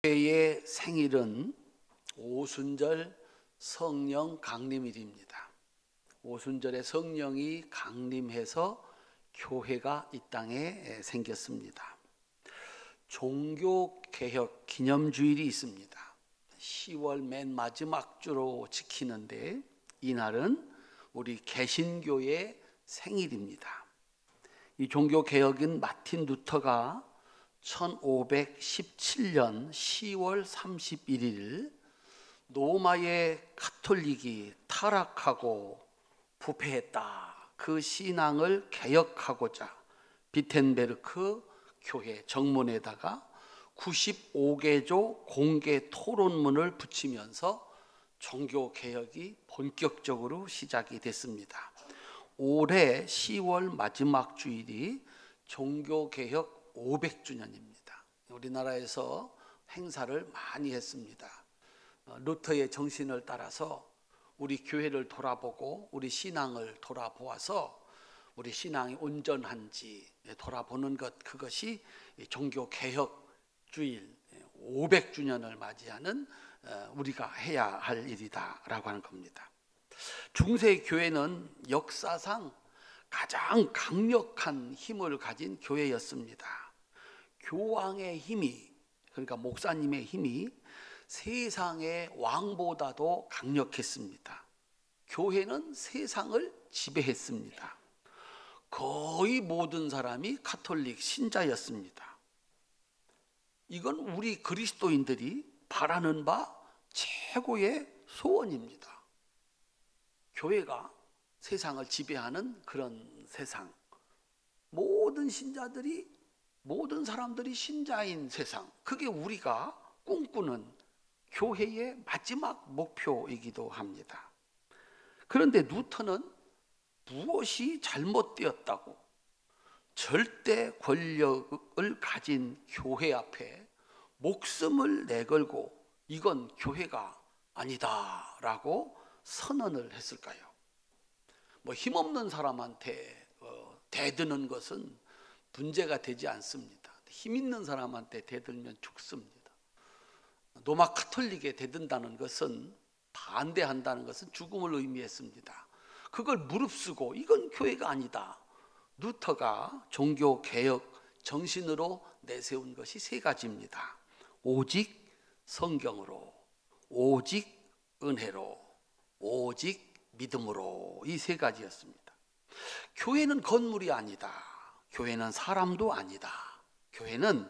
교회의 생일은 오순절 성령 강림일입니다. 오순절에 성령이 강림해서 교회가 이 땅에 생겼습니다. 종교개혁 기념주일이 있습니다. 10월 맨 마지막 주로 지키는데 이날은 우리 개신교의 생일입니다. 이 종교개혁은 마틴 루터가 1517년 10월 31일 로마의 가톨릭이 타락하고 부패했다. 그 신앙을 개혁하고자 비텐베르크 교회 정문에다가 95개조 공개 토론문을 붙이면서 종교개혁이 본격적으로 시작이 됐습니다. 올해 10월 마지막 주일이 종교개혁 500주년입니다. 우리나라에서 행사를 많이 했습니다. 루터의 정신을 따라서 우리 교회를 돌아보고 우리 신앙을 돌아보아서 우리 신앙이 온전한지 돌아보는 것, 그것이 종교개혁주일 500주년을 맞이하는 우리가 해야 할 일이다라고 하는 겁니다. 중세 교회는 역사상 가장 강력한 힘을 가진 교회였습니다. 교황의 힘이, 그러니까 목사님의 힘이 세상의 왕보다도 강력했습니다. 교회는 세상을 지배했습니다. 거의 모든 사람이 가톨릭 신자였습니다. 이건 우리 그리스도인들이 바라는 바 최고의 소원입니다. 교회가 세상을 지배하는 그런 세상, 모든 신자들이, 모든 사람들이 신자인 세상, 그게 우리가 꿈꾸는 교회의 마지막 목표이기도 합니다. 그런데 루터는 무엇이 잘못되었다고 절대 권력을 가진 교회 앞에 목숨을 내걸고 이건 교회가 아니다라고 선언을 했을까요? 힘없는 사람한테 대드는 것은 문제가 되지 않습니다. 힘 있는 사람한테 대들면 죽습니다. 로마 가톨릭에 대든다는 것은, 반대한다는 것은 죽음을 의미했습니다. 그걸 무릅쓰고 이건 교회가 아니다. 루터가 종교개혁 정신으로 내세운 것이 세 가지입니다. 오직 성경으로, 오직 은혜로, 오직 믿음으로, 이 세 가지였습니다. 교회는 건물이 아니다. 교회는 사람도 아니다. 교회는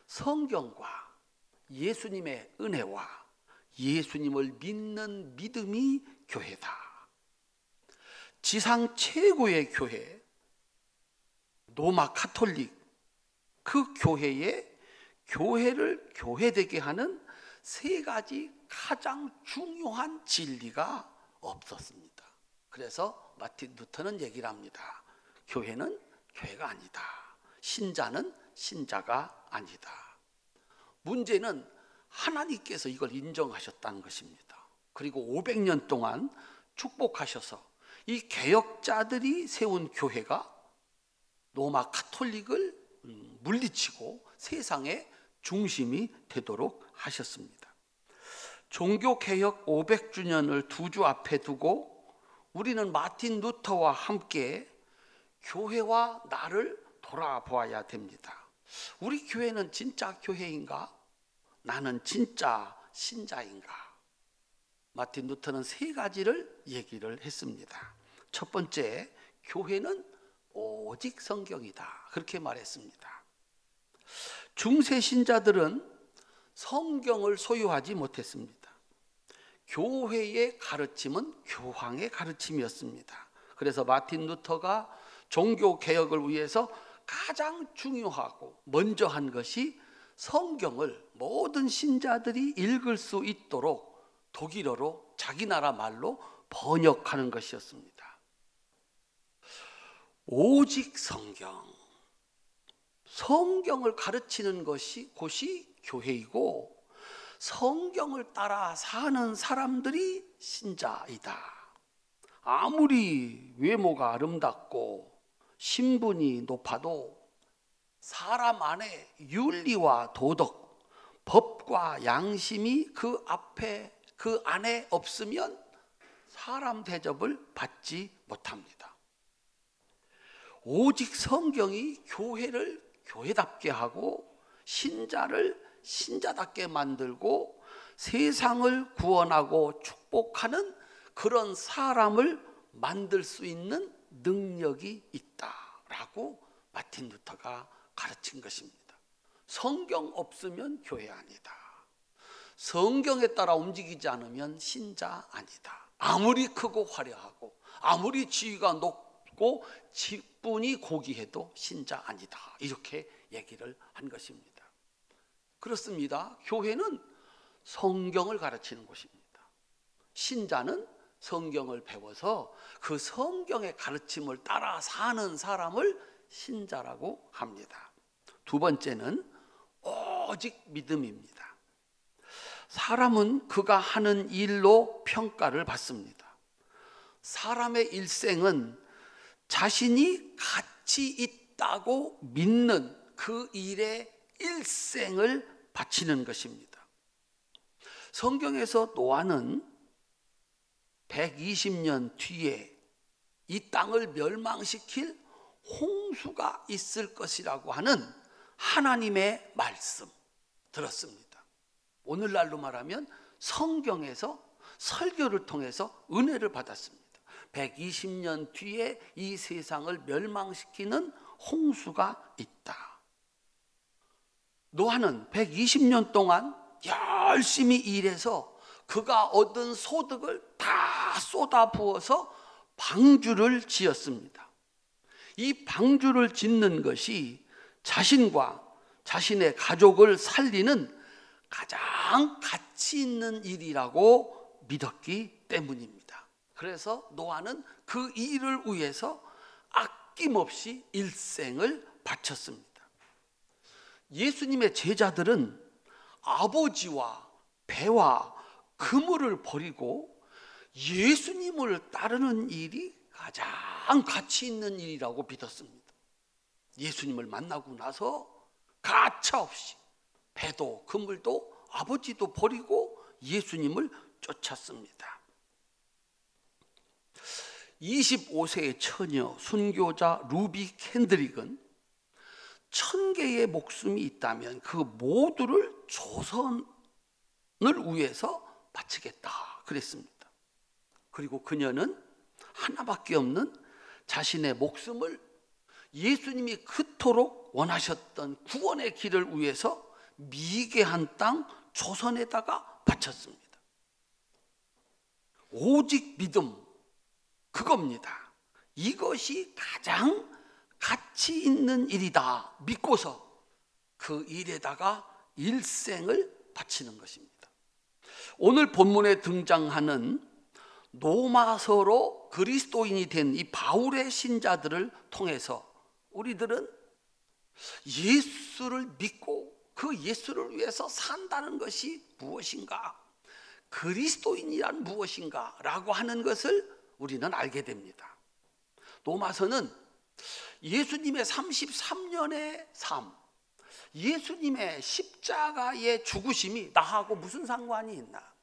성경과 예수님의 은혜와 예수님을 믿는 믿음이 교회다. 지상 최고의 교회, 로마 가톨릭, 그 교회에 교회를 교회되게 하는 세 가지 가장 중요한 진리가 없었습니다. 그래서 마틴 루터는 얘기를 합니다. 교회는 교회가 아니다. 신자는 신자가 아니다. 문제는 하나님께서 이걸 인정하셨다는 것입니다. 그리고 500년 동안 축복하셔서 이 개혁자들이 세운 교회가 로마 가톨릭을 물리치고 세상의 중심이 되도록 하셨습니다. 종교개혁 500주년을 두 주 앞에 두고 우리는 마틴 루터와 함께 교회와 나를 돌아보아야 됩니다. 우리 교회는 진짜 교회인가? 나는 진짜 신자인가? 마틴 루터는 세 가지를 얘기를 했습니다. 첫 번째, 교회는 오직 성경이다. 그렇게 말했습니다. 중세 신자들은 성경을 소유하지 못했습니다. 교회의 가르침은 교황의 가르침이었습니다. 그래서 마틴 루터가 종교개혁을 위해서 가장 중요하고 먼저 한 것이 성경을 모든 신자들이 읽을 수 있도록 독일어로 자기 나라 말로 번역하는 것이었습니다. 오직 성경, 성경을 가르치는 곳이 교회이고 성경을 따라 사는 사람들이 신자이다. 아무리 외모가 아름답고 신분이 높아도 사람 안에 윤리와 도덕, 법과 양심이 그 앞에 그 안에 없으면 사람 대접을 받지 못합니다. 오직 성경이 교회를 교회답게 하고 신자를 신자답게 만들고 세상을 구원하고 축복하는 그런 사람을 만들 수 있는 능력이 있다라고 마틴 루터가 가르친 것입니다. 성경 없으면 교회 아니다. 성경에 따라 움직이지 않으면 신자 아니다. 아무리 크고 화려하고 아무리 지위가 높고 직분이 고귀해도 신자 아니다. 이렇게 얘기를 한 것입니다. 그렇습니다. 교회는 성경을 가르치는 곳입니다. 신자는 성경을 배워서 그 성경의 가르침을 따라 사는 사람을 신자라고 합니다. 두 번째는 오직 믿음입니다. 사람은 그가 하는 일로 평가를 받습니다. 사람의 일생은 자신이 가치 있다고 믿는 그 일에 일생을 바치는 것입니다. 성경에서 노아는 120년 뒤에 이 땅을 멸망시킬 홍수가 있을 것이라고 하는 하나님의 말씀 들었습니다. 오늘날로 말하면 성경에서 설교를 통해서 은혜를 받았습니다. 120년 뒤에 이 세상을 멸망시키는 홍수가 있다. 노아는 120년 동안 열심히 일해서 그가 얻은 소득을 다 쏟아부어서 방주를 지었습니다. 이 방주를 짓는 것이 자신과 자신의 가족을 살리는 가장 가치 있는 일이라고 믿었기 때문입니다. 그래서 노아는 그 일을 위해서 아낌없이 일생을 바쳤습니다. 예수님의 제자들은 아버지와 배와 그물을 버리고 예수님을 따르는 일이 가장 가치 있는 일이라고 믿었습니다. 예수님을 만나고 나서 가차없이 배도 그물도 아버지도 버리고 예수님을 쫓았습니다. 25세의 처녀 순교자 루비 캔드릭은 1000개의 목숨이 있다면 그 모두를 조선을 위해서 바치겠다 그랬습니다. 그리고 그녀는 하나밖에 없는 자신의 목숨을 예수님이 그토록 원하셨던 구원의 길을 위해서 미개한 땅 조선에다가 바쳤습니다. 오직 믿음, 그겁니다. 이것이 가장 가치 있는 일이다 믿고서 그 일에다가 일생을 바치는 것입니다. 오늘 본문에 등장하는 로마서로 그리스도인이 된 이 바울의 신자들을 통해서 우리들은 예수를 믿고 그 예수를 위해서 산다는 것이 무엇인가, 그리스도인이란 무엇인가 라고 하는 것을 우리는 알게 됩니다. 로마서는 예수님의 33년의 삶, 예수님의 십자가의 죽으심이 나하고 무슨 상관이 있나?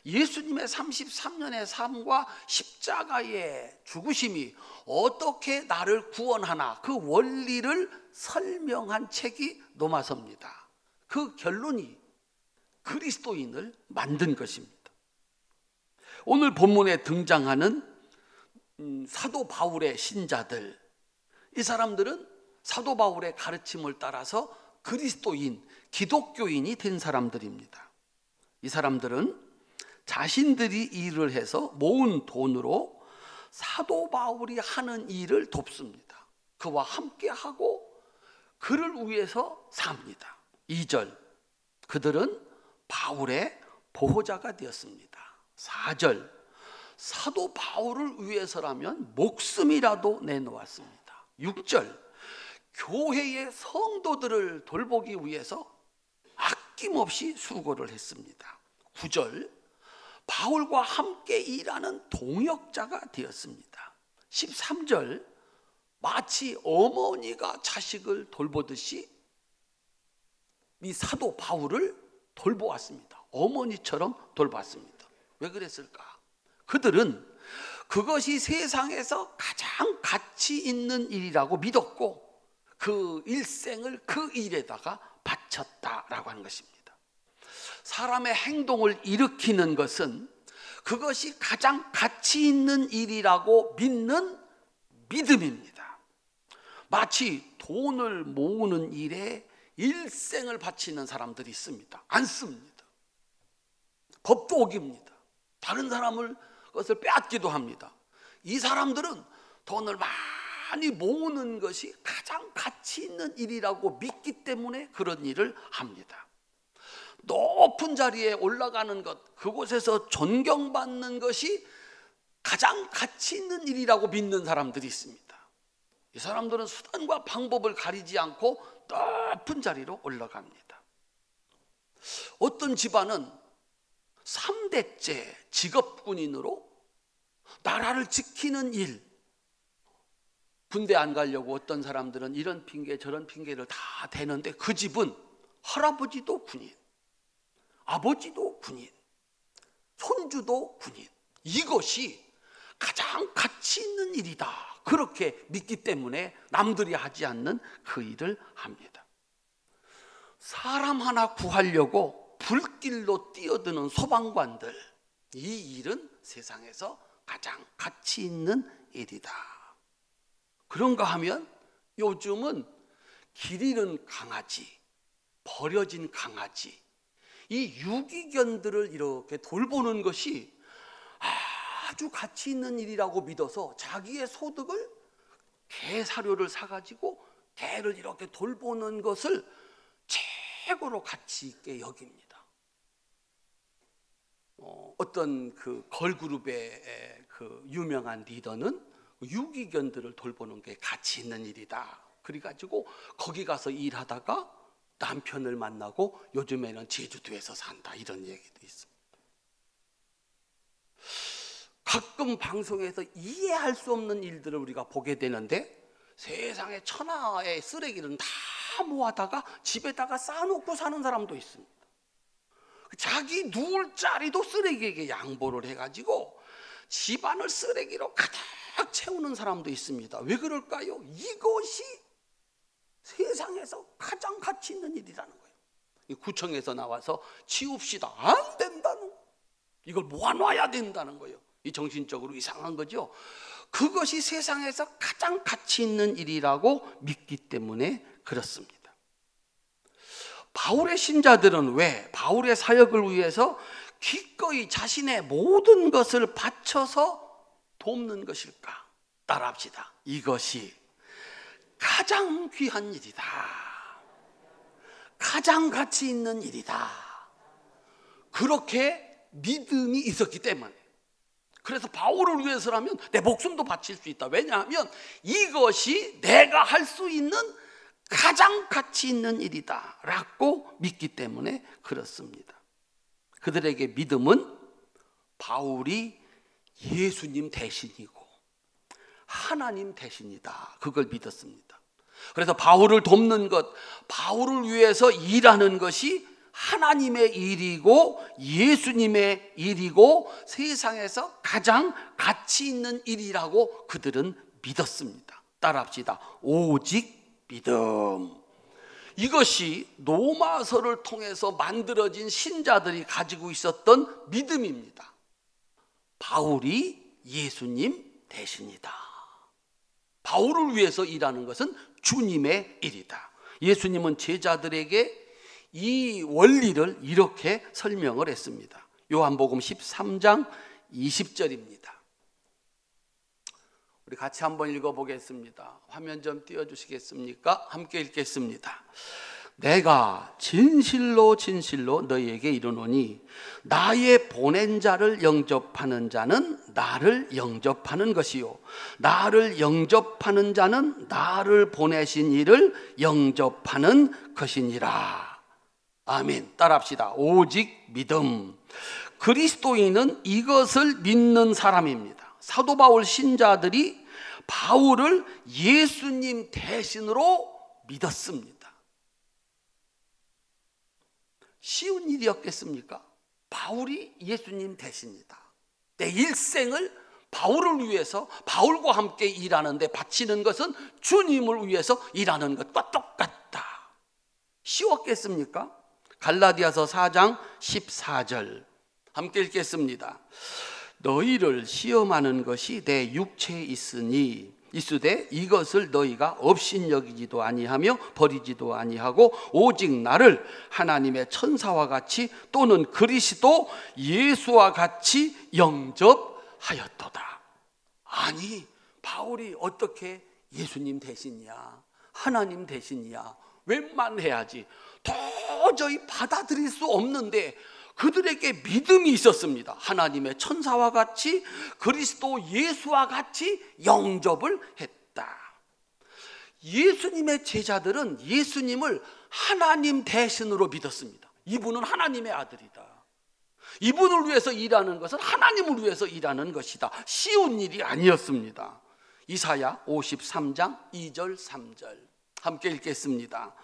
예수님의 33년의 삶과 십자가의 죽으심이 어떻게 나를 구원하나, 그 원리를 설명한 책이 로마서입니다. 그 결론이 그리스도인을 만든 것입니다. 오늘 본문에 등장하는 사도 바울의 신자들, 이 사람들은 사도 바울의 가르침을 따라서 그리스도인, 기독교인이 된 사람들입니다. 이 사람들은 자신들이 일을 해서 모은 돈으로 사도 바울이 하는 일을 돕습니다. 그와 함께하고 그를 위해서 삽니다. 2절, 그들은 바울의 보호자가 되었습니다. 4절, 사도 바울을 위해서라면 목숨이라도 내놓았습니다. 6절, 교회의 성도들을 돌보기 위해서 아낌없이 수고를 했습니다. 9절, 바울과 함께 일하는 동역자가 되었습니다. 13절, 마치 어머니가 자식을 돌보듯이 이 사도 바울을 돌보았습니다. 어머니처럼 돌봤습니다. 왜 그랬을까? 그들은 그것이 세상에서 가장 가치 있는 일이라고 믿었고 그 일생을 그 일에다가 바쳤다라고 하는 것입니다. 사람의 행동을 일으키는 것은 그것이 가장 가치 있는 일이라고 믿는 믿음입니다. 마치 돈을 모으는 일에 일생을 바치는 사람들이 있습니다. 안 씁니다. 법도 어깁니다. 다른 사람을 것을 빼앗기도 합니다. 이 사람들은 돈을 많이 모으는 것이 가장 가치 있는 일이라고 믿기 때문에 그런 일을 합니다. 높은 자리에 올라가는 것, 그곳에서 존경받는 것이 가장 가치 있는 일이라고 믿는 사람들이 있습니다. 이 사람들은 수단과 방법을 가리지 않고 높은 자리로 올라갑니다. 어떤 집안은 3대째 직업군인으로 나라를 지키는 일, 군대 안 가려고 어떤 사람들은 이런 핑계 저런 핑계를 다 대는데 그 집은 할아버지도 군인, 아버지도 군인, 손주도 군인. 이것이 가장 가치 있는 일이다, 그렇게 믿기 때문에 남들이 하지 않는 그 일을 합니다. 사람 하나 구하려고 불길로 뛰어드는 소방관들, 이 일은 세상에서 가장 가치 있는 일이다. 그런가 하면 요즘은 길 잃은 강아지, 버려진 강아지, 이 유기견들을 이렇게 돌보는 것이 아주 가치 있는 일이라고 믿어서 자기의 소득을 개 사료를 사가지고 개를 이렇게 돌보는 것을 최고로 가치 있게 여깁니다. 어떤 그 걸그룹의 그 유명한 리더는 유기견들을 돌보는 게 가치 있는 일이다. 그래가지고 거기 가서 일하다가 남편을 만나고 요즘에는 제주도에서 산다, 이런 얘기도 있습니다. 가끔 방송에서 이해할 수 없는 일들을 우리가 보게 되는데 세상에 천하의 쓰레기를 다 모아다가 집에다가 쌓아놓고 사는 사람도 있습니다. 자기 누울 자리도 쓰레기에게 양보를 해가지고 집안을 쓰레기로 가득 채우는 사람도 있습니다. 왜 그럴까요? 이것이 세상에서 가장 가치 있는 일이라는 거예요. 구청에서 나와서 치웁시다, 안 된다는 거예요. 이걸 모아놔야 된다는 거예요. 이 정신적으로 이상한 거죠. 그것이 세상에서 가장 가치 있는 일이라고 믿기 때문에 그렇습니다. 바울의 신자들은 왜 바울의 사역을 위해서 기꺼이 자신의 모든 것을 바쳐서 돕는 것일까? 따라합시다. 이것이 가장 귀한 일이다. 가장 가치 있는 일이다. 그렇게 믿음이 있었기 때문에, 그래서 바울을 위해서라면 내 목숨도 바칠 수 있다. 왜냐하면 이것이 내가 할 수 있는 가장 가치 있는 일이다 라고 믿기 때문에 그렇습니다. 그들에게 믿음은 바울이 예수님 대신이고 하나님 대신이다, 그걸 믿었습니다. 그래서 바울을 돕는 것, 바울을 위해서 일하는 것이 하나님의 일이고 예수님의 일이고 세상에서 가장 가치 있는 일이라고 그들은 믿었습니다. 따라합시다. 오직 믿음. 이것이 로마서를 통해서 만들어진 신자들이 가지고 있었던 믿음입니다. 바울이 예수님 대신이다. 바울을 위해서 일하는 것은 주님의 일이다. 예수님은 제자들에게 이 원리를 이렇게 설명을 했습니다. 요한복음 13장 20절입니다. 우리 같이 한번 읽어보겠습니다. 화면 좀 띄워주시겠습니까? 함께 읽겠습니다. 내가 진실로 진실로 너희에게 이르노니 나의 보낸 자를 영접하는 자는 나를 영접하는 것이요 나를 영접하는 자는 나를 보내신 이를 영접하는 것이니라. 아멘. 따라합시다. 오직 믿음. 그리스도인은 이것을 믿는 사람입니다. 사도 바울 신자들이 바울을 예수님 대신으로 믿었습니다. 쉬운 일이었겠습니까? 바울이 예수님 대신이다. 내 일생을 바울을 위해서 바울과 함께 일하는데 바치는 것은 주님을 위해서 일하는 것과 똑같다. 쉬웠겠습니까? 갈라디아서 4장 14절 함께 읽겠습니다. 너희를 시험하는 것이 내 육체에 있으되 이것을 너희가 업신여기지도 아니하며 버리지도 아니하고 오직 나를 하나님의 천사와 같이 또는 그리스도 예수와 같이 영접하였도다. 아니, 바울이 어떻게 예수님 대신이야, 하나님 대신이야, 웬만해야지. 도저히 받아들일 수 없는데 그들에게 믿음이 있었습니다. 하나님의 천사와 같이 그리스도 예수와 같이 영접을 했다. 예수님의 제자들은 예수님을 하나님 대신으로 믿었습니다. 이분은 하나님의 아들이다. 이분을 위해서 일하는 것은 하나님을 위해서 일하는 것이다. 쉬운 일이 아니었습니다. 이사야 53장 2절 3절 함께 읽겠습니다.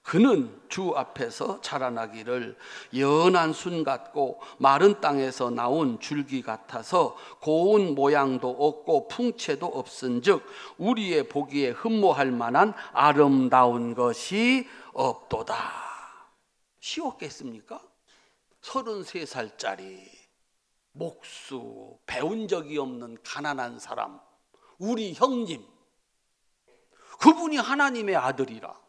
그는 주 앞에서 자라나기를 연한 순 같고 마른 땅에서 나온 줄기 같아서 고운 모양도 없고 풍채도 없은즉 우리의 보기에 흠모할 만한 아름다운 것이 없도다. 쉬웠겠습니까? 33살짜리 목수, 배운 적이 없는 가난한 사람, 우리 형님, 그분이 하나님의 아들이라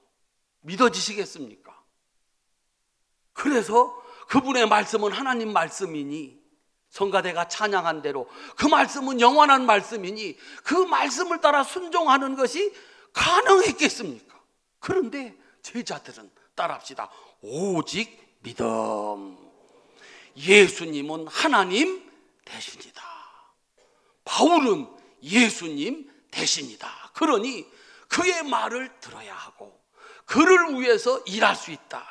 믿어지시겠습니까? 그래서 그분의 말씀은 하나님 말씀이니, 성가대가 찬양한 대로 그 말씀은 영원한 말씀이니 그 말씀을 따라 순종하는 것이 가능했겠습니까? 그런데 제자들은 따라합시다. 오직 믿음. 예수님은 하나님 대신이다. 바울은 예수님 대신이다. 그러니 그의 말을 들어야 하고 그를 위해서 일할 수 있다.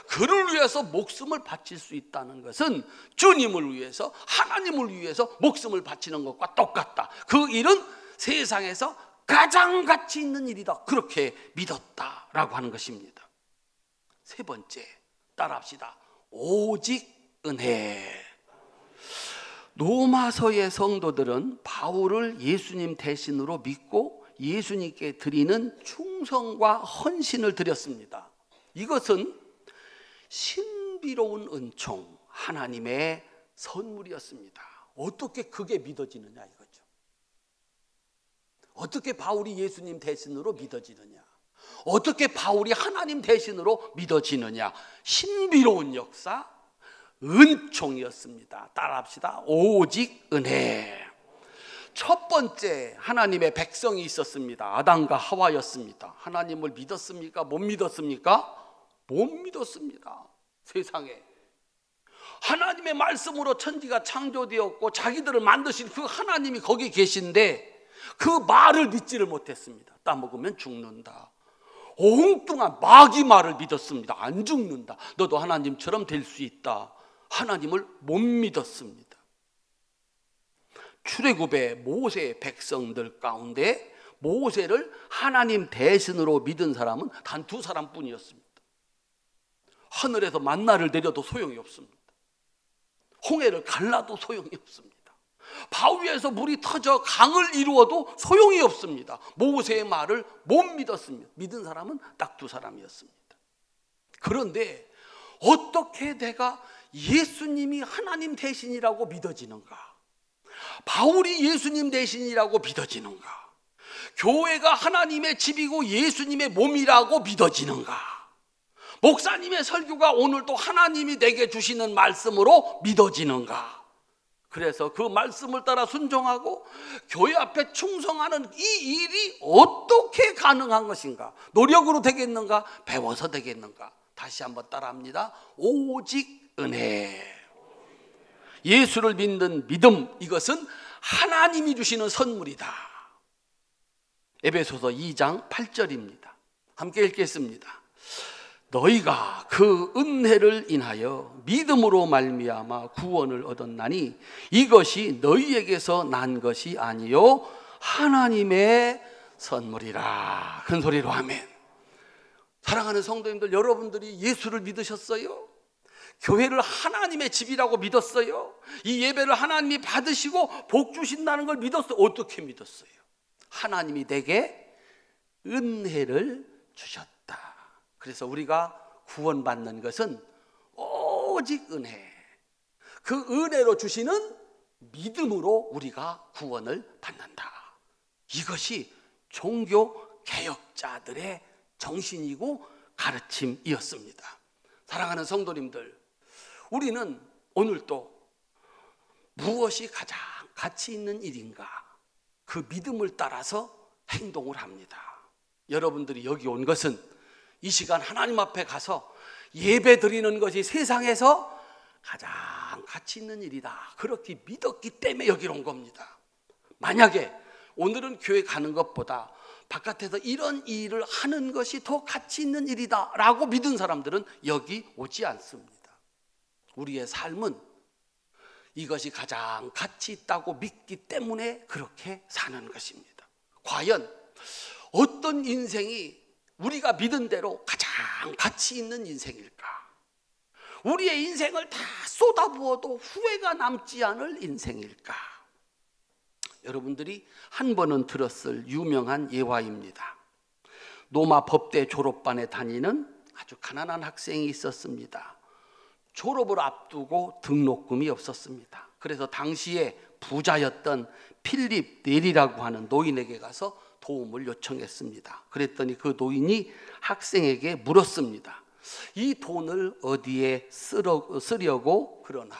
그를 위해서 목숨을 바칠 수 있다는 것은 주님을 위해서, 하나님을 위해서 목숨을 바치는 것과 똑같다. 그 일은 세상에서 가장 가치 있는 일이다. 그렇게 믿었다라고 하는 것입니다. 세 번째, 따라합시다. 오직 은혜. 로마서의 성도들은 바울을 예수님 대신으로 믿고 예수님께 드리는 충성과 헌신을 드렸습니다. 이것은 신비로운 은총, 하나님의 선물이었습니다. 어떻게 그게 믿어지느냐 이거죠. 어떻게 바울이 예수님 대신으로 믿어지느냐, 어떻게 바울이 하나님 대신으로 믿어지느냐. 신비로운 역사, 은총이었습니다. 따라합시다. 오직 은혜. 첫 번째, 하나님의 백성이 있었습니다. 아담과 하와였습니다. 하나님을 믿었습니까? 못 믿었습니까? 못 믿었습니다. 세상에 하나님의 말씀으로 천지가 창조되었고 자기들을 만드신 그 하나님이 거기 계신데 그 말을 믿지를 못했습니다. 따먹으면 죽는다. 엉뚱한 마귀 말을 믿었습니다. 안 죽는다. 너도 하나님처럼 될 수 있다. 하나님을 못 믿었습니다. 출애굽의 모세 백성들 가운데 모세를 하나님 대신으로 믿은 사람은 단 2사람뿐이었습니다. 하늘에서 만나를 내려도 소용이 없습니다. 홍해를 갈라도 소용이 없습니다. 바위에서 물이 터져 강을 이루어도 소용이 없습니다. 모세의 말을 못 믿었습니다. 믿은 사람은 딱 2사람이었습니다. 그런데 어떻게 내가 예수님이 하나님 대신이라고 믿어지는가? 바울이 예수님 대신이라고 믿어지는가? 교회가 하나님의 집이고 예수님의 몸이라고 믿어지는가? 목사님의 설교가 오늘도 하나님이 내게 주시는 말씀으로 믿어지는가? 그래서 그 말씀을 따라 순종하고 교회 앞에 충성하는 이 일이 어떻게 가능한 것인가? 노력으로 되겠는가? 배워서 되겠는가? 다시 한번 따라합니다. 오직 은혜. 예수를 믿는 믿음, 이것은 하나님이 주시는 선물이다. 에베소서 2장 8절입니다. 함께 읽겠습니다. 너희가 그 은혜를 인하여 믿음으로 말미암아 구원을 얻었나니 이것이 너희에게서 난 것이 아니요 하나님의 선물이라. 큰 소리로 아멘. 사랑하는 성도님들, 여러분들이 예수를 믿으셨어요? 교회를 하나님의 집이라고 믿었어요. 이 예배를 하나님이 받으시고 복 주신다는 걸 믿었어요. 어떻게 믿었어요? 하나님이 내게 은혜를 주셨다. 그래서 우리가 구원받는 것은 오직 은혜, 그 은혜로 주시는 믿음으로 우리가 구원을 받는다. 이것이 종교 개혁자들의 정신이고 가르침이었습니다. 사랑하는 성도님들, 우리는 오늘도 무엇이 가장 가치 있는 일인가, 그 믿음을 따라서 행동을 합니다. 여러분들이 여기 온 것은 이 시간 하나님 앞에 가서 예배 드리는 것이 세상에서 가장 가치 있는 일이다, 그렇게 믿었기 때문에 여기 온 겁니다. 만약에 오늘은 교회 가는 것보다 바깥에서 이런 일을 하는 것이 더 가치 있는 일이다 라고 믿은 사람들은 여기 오지 않습니다. 우리의 삶은 이것이 가장 가치 있다고 믿기 때문에 그렇게 사는 것입니다. 과연 어떤 인생이 우리가 믿은 대로 가장 가치 있는 인생일까? 우리의 인생을 다 쏟아부어도 후회가 남지 않을 인생일까? 여러분들이 한 번은 들었을 유명한 예화입니다. 노마 법대 졸업반에 다니는 아주 가난한 학생이 있었습니다. 졸업을 앞두고 등록금이 없었습니다. 그래서 당시에 부자였던 필립 넬이라고 하는 노인에게 가서 도움을 요청했습니다. 그랬더니 그 노인이 학생에게 물었습니다. 이 돈을 어디에 쓰려고 그러나?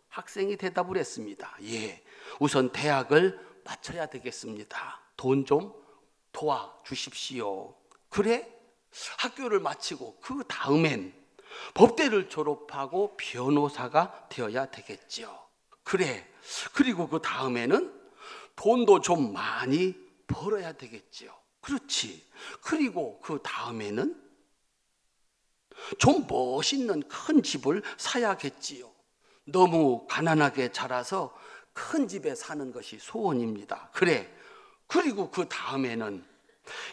학생이 대답을 했습니다. 예, 우선 대학을 마쳐야 되겠습니다. 돈 좀 도와주십시오. 그래? 학교를 마치고 그 다음엔 법대를 졸업하고 변호사가 되어야 되겠죠. 그래. 그리고 그 다음에는 돈도 좀 많이 벌어야 되겠죠. 그렇지. 그리고 그 다음에는 좀 멋있는 큰 집을 사야겠지요. 너무 가난하게 자라서 큰 집에 사는 것이 소원입니다. 그래. 그리고 그 다음에는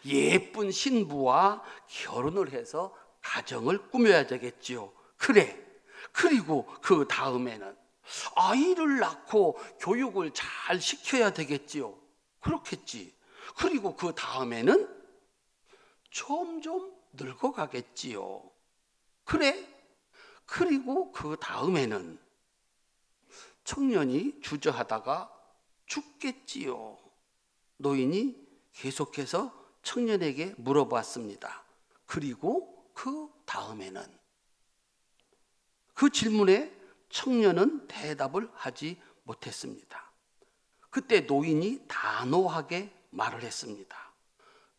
예쁜 신부와 결혼을 해서 가정을 꾸며야 되겠지요. 그래. 그리고 그 다음에는 아이를 낳고 교육을 잘 시켜야 되겠지요. 그렇겠지. 그리고 그 다음에는 점점 늙어가겠지요. 그래. 그리고 그 다음에는 청년이 주저하다가 죽겠지요. 노인이 계속해서 청년에게 물어봤습니다. 그리고 그 다음에는? 그 질문에 청년은 대답을 하지 못했습니다. 그때 노인이 단호하게 말을 했습니다.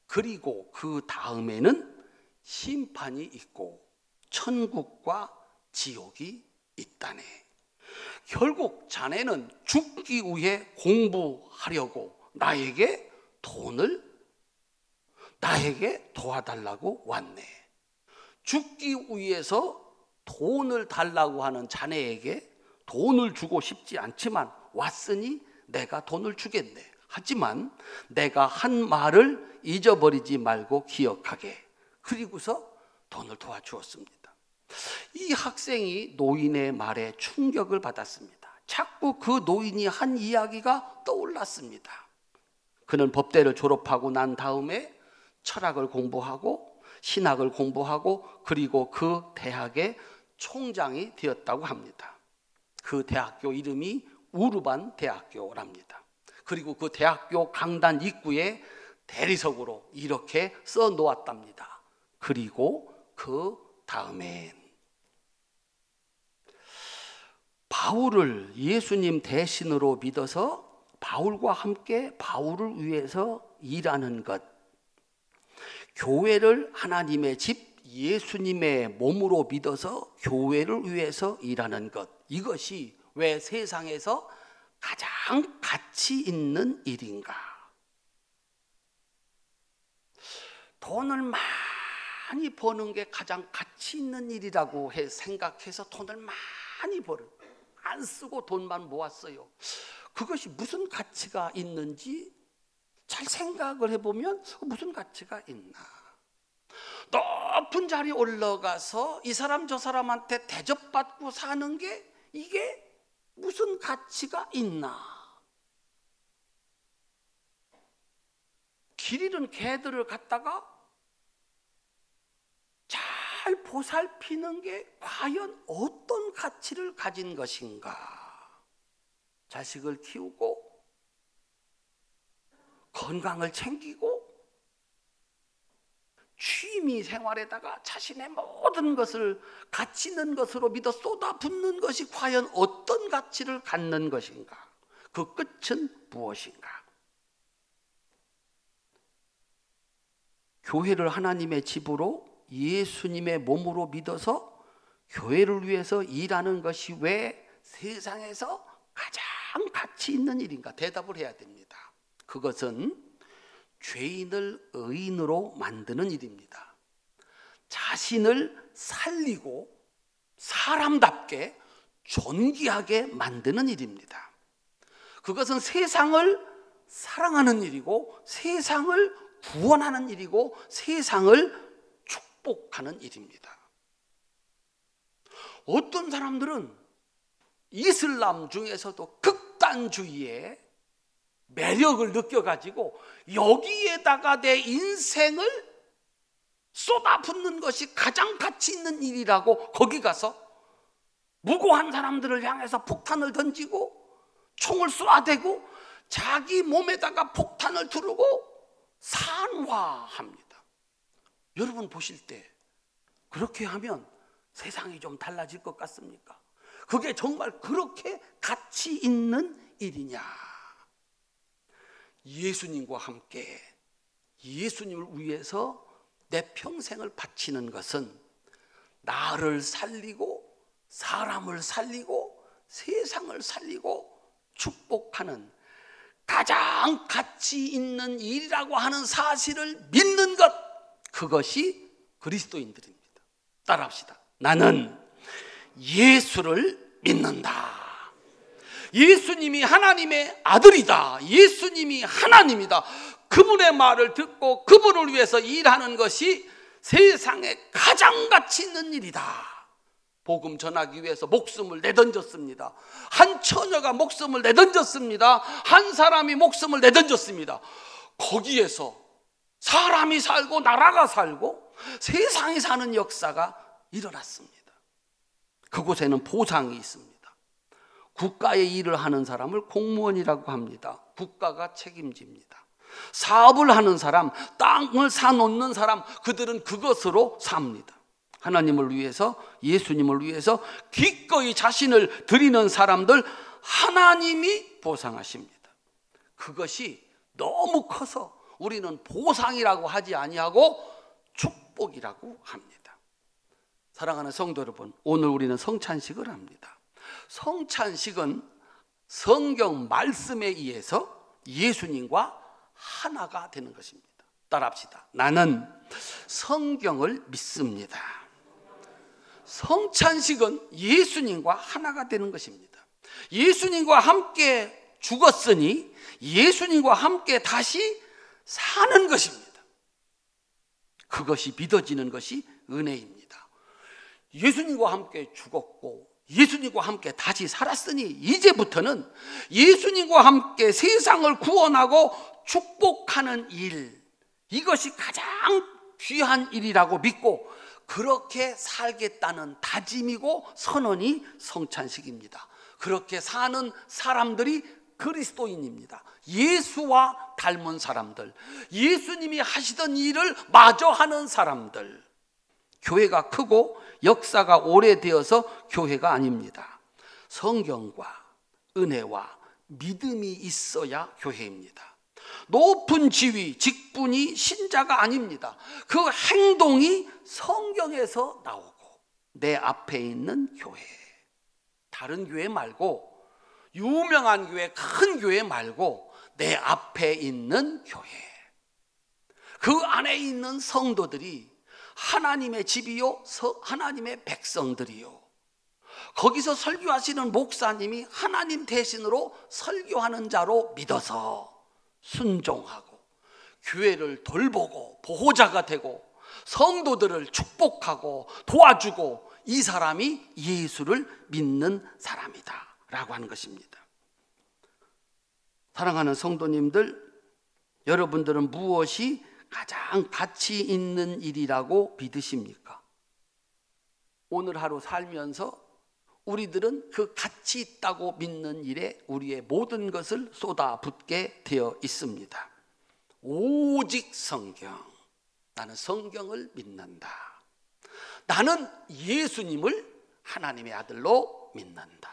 그리고 그 다음에는 심판이 있고 천국과 지옥이 있다네. 결국 자네는 죽기 위해 공부하려고 나에게 도와달라고 왔네. 죽기 위해서 돈을 달라고 하는 자네에게 돈을 주고 싶지 않지만 왔으니 내가 돈을 주겠네. 하지만 내가 한 말을 잊어버리지 말고 기억하게. 그리고서 돈을 도와주었습니다. 이 학생이 노인의 말에 충격을 받았습니다. 자꾸 그 노인이 한 이야기가 떠올랐습니다. 그는 법대를 졸업하고 난 다음에 철학을 공부하고 신학을 공부하고 그리고 그 대학의 총장이 되었다고 합니다. 그 대학교 이름이 우르반 대학교랍니다. 그리고 그 대학교 강단 입구에 대리석으로 이렇게 써 놓았답니다. 그리고 그 다음엔 바울을 예수님 대신으로 믿어서 바울과 함께 바울을 위해서 일하는 것, 교회를 하나님의 집 예수님의 몸으로 믿어서 교회를 위해서 일하는 것, 이것이 왜 세상에서 가장 가치 있는 일인가? 돈을 많이 버는 게 가장 가치 있는 일이라고 생각해서 돈을 많이 벌어요. 안 쓰고 돈만 모았어요. 그것이 무슨 가치가 있는지 잘 생각을 해보면 무슨 가치가 있나? 높은 자리에 올라가서 이 사람 저 사람한테 대접받고 사는 게 이게 무슨 가치가 있나? 길 잃은 개들을 갖다가 잘 보살피는 게 과연 어떤 가치를 가진 것인가? 자식을 키우고 건강을 챙기고 취미 생활에다가 자신의 모든 것을 가치 있는 것으로 믿어 쏟아붓는 것이 과연 어떤 가치를 갖는 것인가? 그 끝은 무엇인가? 교회를 하나님의 집으로 예수님의 몸으로 믿어서 교회를 위해서 일하는 것이 왜 세상에서 가장 가치 있는 일인가? 대답을 해야 됩니다. 그것은 죄인을 의인으로 만드는 일입니다. 자신을 살리고 사람답게 존귀하게 만드는 일입니다. 그것은 세상을 사랑하는 일이고 세상을 구원하는 일이고 세상을 축복하는 일입니다. 어떤 사람들은 이슬람 중에서도 극단주의에 매력을 느껴가지고 여기에다가 내 인생을 쏟아붓는 것이 가장 가치 있는 일이라고 거기 가서 무고한 사람들을 향해서 폭탄을 던지고 총을 쏘아대고 자기 몸에다가 폭탄을 두르고 산화합니다. 여러분 보실 때 그렇게 하면 세상이 좀 달라질 것 같습니까? 그게 정말 그렇게 가치 있는 일이냐? 예수님과 함께 예수님을 위해서 내 평생을 바치는 것은 나를 살리고 사람을 살리고 세상을 살리고 축복하는 가장 가치 있는 일이라고 하는 사실을 믿는 것, 그것이 그리스도인들입니다. 따라합시다. 나는 예수를 믿는다. 예수님이 하나님의 아들이다. 예수님이 하나님이다. 그분의 말을 듣고 그분을 위해서 일하는 것이 세상에 가장 가치 있는 일이다. 복음 전하기 위해서 목숨을 내던졌습니다. 한 처녀가 목숨을 내던졌습니다. 한 사람이 목숨을 내던졌습니다. 거기에서 사람이 살고 나라가 살고 세상이 사는 역사가 일어났습니다. 그곳에는 보상이 있습니다. 국가의 일을 하는 사람을 공무원이라고 합니다. 국가가 책임집니다. 사업을 하는 사람, 땅을 사놓는 사람, 그들은 그것으로 삽니다. 하나님을 위해서, 예수님을 위해서 기꺼이 자신을 드리는 사람들 하나님이 보상하십니다. 그것이 너무 커서 우리는 보상이라고 하지 아니하고 축복이라고 합니다. 사랑하는 성도 여러분, 오늘 우리는 성찬식을 합니다. 성찬식은 성경 말씀에 의해서 예수님과 하나가 되는 것입니다. 따라합시다. 나는 성경을 믿습니다. 성찬식은 예수님과 하나가 되는 것입니다. 예수님과 함께 죽었으니 예수님과 함께 다시 사는 것입니다. 그것이 믿어지는 것이 은혜입니다. 예수님과 함께 죽었고 예수님과 함께 다시 살았으니 이제부터는 예수님과 함께 세상을 구원하고 축복하는 일, 이것이 가장 귀한 일이라고 믿고 그렇게 살겠다는 다짐이고 선언이 성찬식입니다. 그렇게 사는 사람들이 그리스도인입니다. 예수와 닮은 사람들, 예수님이 하시던 일을 마저 하는 사람들. 교회가 크고 역사가 오래되어서 교회가 아닙니다. 성경과 은혜와 믿음이 있어야 교회입니다. 높은 지위, 직분이 신자가 아닙니다. 그 행동이 성경에서 나오고 내 앞에 있는 교회, 다른 교회 말고, 유명한 교회, 큰 교회 말고 내 앞에 있는 교회, 그 안에 있는 성도들이 하나님의 집이요 하나님의 백성들이요, 거기서 설교하시는 목사님이 하나님 대신으로 설교하는 자로 믿어서 순종하고 교회를 돌보고 보호자가 되고 성도들을 축복하고 도와주고 이 사람이 예수를 믿는 사람이다 라고 하는 것입니다. 사랑하는 성도님들, 여러분들은 무엇이 가장 가치 있는 일이라고 믿으십니까? 오늘 하루 살면서 우리들은 그 가치 있다고 믿는 일에 우리의 모든 것을 쏟아붓게 되어 있습니다. 오직 성경. 나는 성경을 믿는다. 나는 예수님을 하나님의 아들로 믿는다.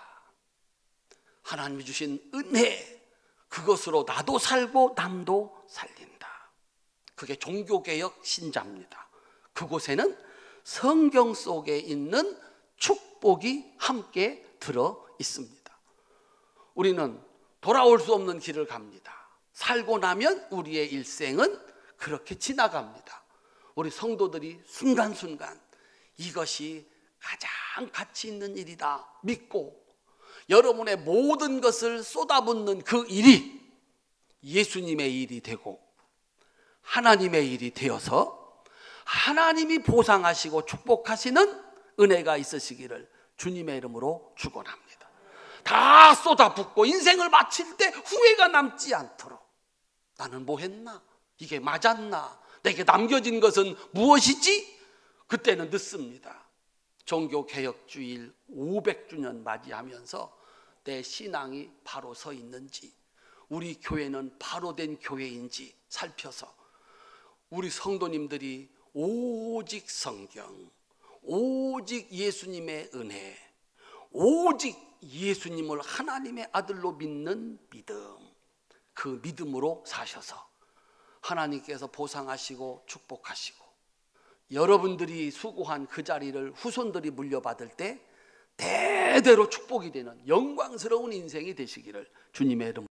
하나님이 주신 은혜, 그것으로 나도 살고 남도 살린다. 그게 종교개혁 신자입니다. 그곳에는 성경 속에 있는 축복이 함께 들어 있습니다. 우리는 돌아올 수 없는 길을 갑니다. 살고 나면 우리의 일생은 그렇게 지나갑니다. 우리 성도들이 순간순간 이것이 가장 가치 있는 일이다 믿고 여러분의 모든 것을 쏟아붓는 그 일이 예수님의 일이 되고 하나님의 일이 되어서 하나님이 보상하시고 축복하시는 은혜가 있으시기를 주님의 이름으로 축원합니다. 다 쏟아붓고 인생을 마칠 때 후회가 남지 않도록 나는 뭐 했나? 이게 맞았나? 내게 남겨진 것은 무엇이지? 그때는 늦습니다. 종교개혁주일 500주년 맞이하면서 내 신앙이 바로 서 있는지, 우리 교회는 바로 된 교회인지 살펴서 우리 성도님들이 오직 성경, 오직 예수님의 은혜, 오직 예수님을 하나님의 아들로 믿는 믿음, 그 믿음으로 사셔서 하나님께서 보상하시고 축복하시고 여러분들이 수고한 그 자리를 후손들이 물려받을 때 대대로 축복이 되는 영광스러운 인생이 되시기를 주님의 이름으로